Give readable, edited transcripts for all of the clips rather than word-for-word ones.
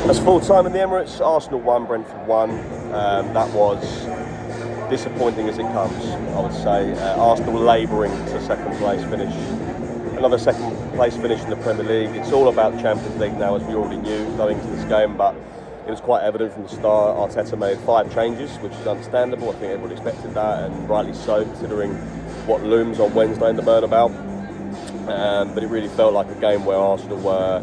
As full time in the Emirates, Arsenal won, Brentford won. That was disappointing as it comes, I would say. Arsenal labouring to second place finish. Another second place finish in the Premier League. It's all about Champions League now, as we already knew going into this game, but it was quite evident from the start. Arteta made 5 changes, which is understandable. I think everybody expected that, and rightly so, considering what looms on Wednesday in the Bernabeu. But it really felt like a game where Arsenal were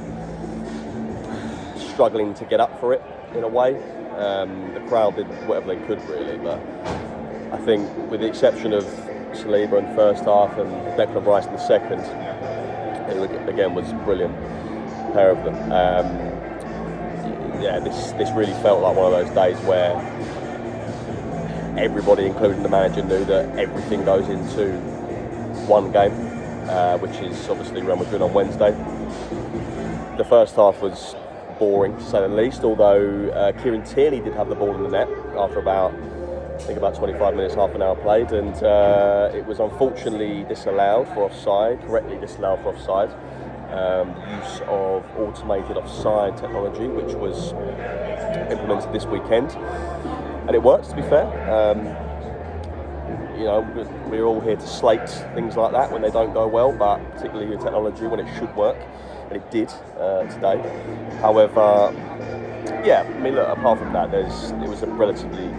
struggling to get up for it in a way. The crowd did whatever they could really, but I think with the exception of Saliba in the first half and Declan Rice in the second, it again was brilliant, a pair of them. This really felt like one of those days where everybody, including the manager, knew that everything goes into one game, which is obviously Real Madrid on Wednesday. The first half was boring to say the least, although Kieran Tierney did have the ball in the net after about 25 minutes, half an hour played, and it was unfortunately disallowed for offside, correctly disallowed for offside. Use of automated offside technology, which was implemented this weekend, and it works, to be fair. We're all here to slate things like that when they don't go well, but particularly with technology when it should work, and it did today. However, look, apart from that, it was a relatively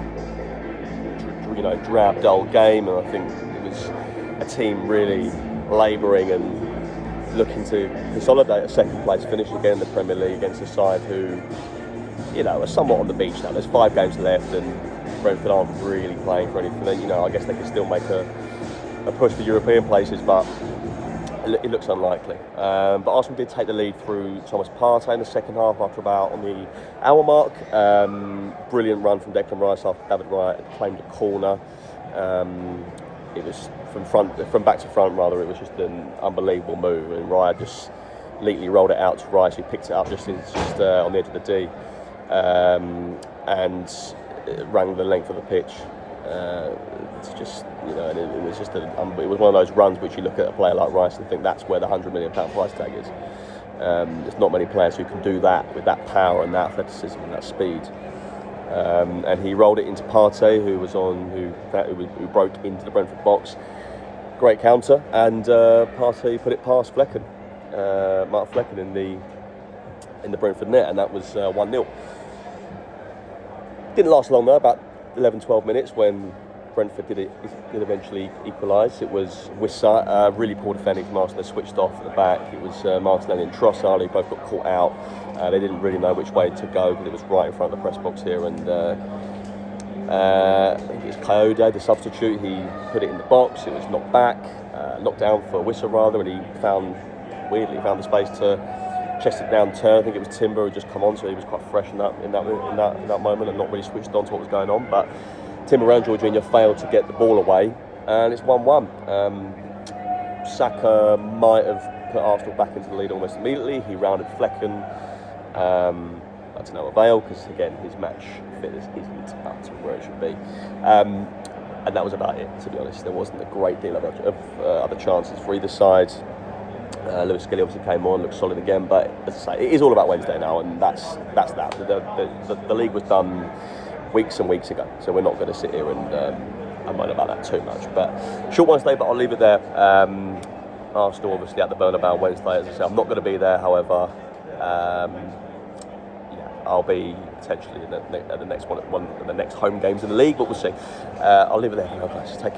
drab, dull game, and I think it was a team really labouring and looking to consolidate a second place finish again in the Premier League against a side who, are somewhat on the beach now. There's 5 games left, and Brentford aren't really playing for anything. I guess they can still make a push for European places, but it looks unlikely. But Arsenal did take the lead through Thomas Partey in the second half after about on the hour mark. Brilliant run from Declan Rice after David Wright claimed a corner. It was from back to front rather. It was just an unbelievable move, and Raya just neatly rolled it out to Rice, who picked it up just on the edge of the D, and ran the length of the pitch. It's just, and it was just it was one of those runs which you look at a player like Rice and think that's where the £100 million price tag is. There's not many players who can do that with that power and that athleticism and that speed. And he rolled it into Partey, who broke into the Brentford box. Great counter, and Partey put it past Mark Flecken in the Brentford net, and that was 1-0. Didn't last long though, about 11-12 minutes when Brentford did eventually equalise. It was Wissa, really poor defending from Arsenal. They switched off at the back. It was Martinelli and Trossard who both got caught out. They didn't really know which way to go because it was right in front of the press box here, and I think it was Coyote, the substitute. He put it in the box. It was knocked back, knocked down for Wissa rather, and he found the space to chest it down, turn. I think it was Timber who just come on, so he was quite fresh in that moment and not really switched on to what was going on. But Timber and Jorginho failed to get the ball away, and it's 1-1. Saka might have put Arsenal back into the lead almost immediately. He rounded Flecken, to no avail, because again his match fitness isn't up to where it should be. And that was about it, to be honest. There wasn't a great deal of other chances for either side. Lewis Skelly obviously came on, looked solid again, but as I say, it is all about Wednesday now, and that's that. The league was done weeks and weeks ago, so we're not going to sit here and moan about that too much. But short Wednesday, but I'll leave it there. Arsenal obviously at the Bernabeu Wednesday, as I say. I'm not going to be there, however. I'll be potentially at the next one of the next home games in the league, but we'll see. I'll leave it there. Guys, take care.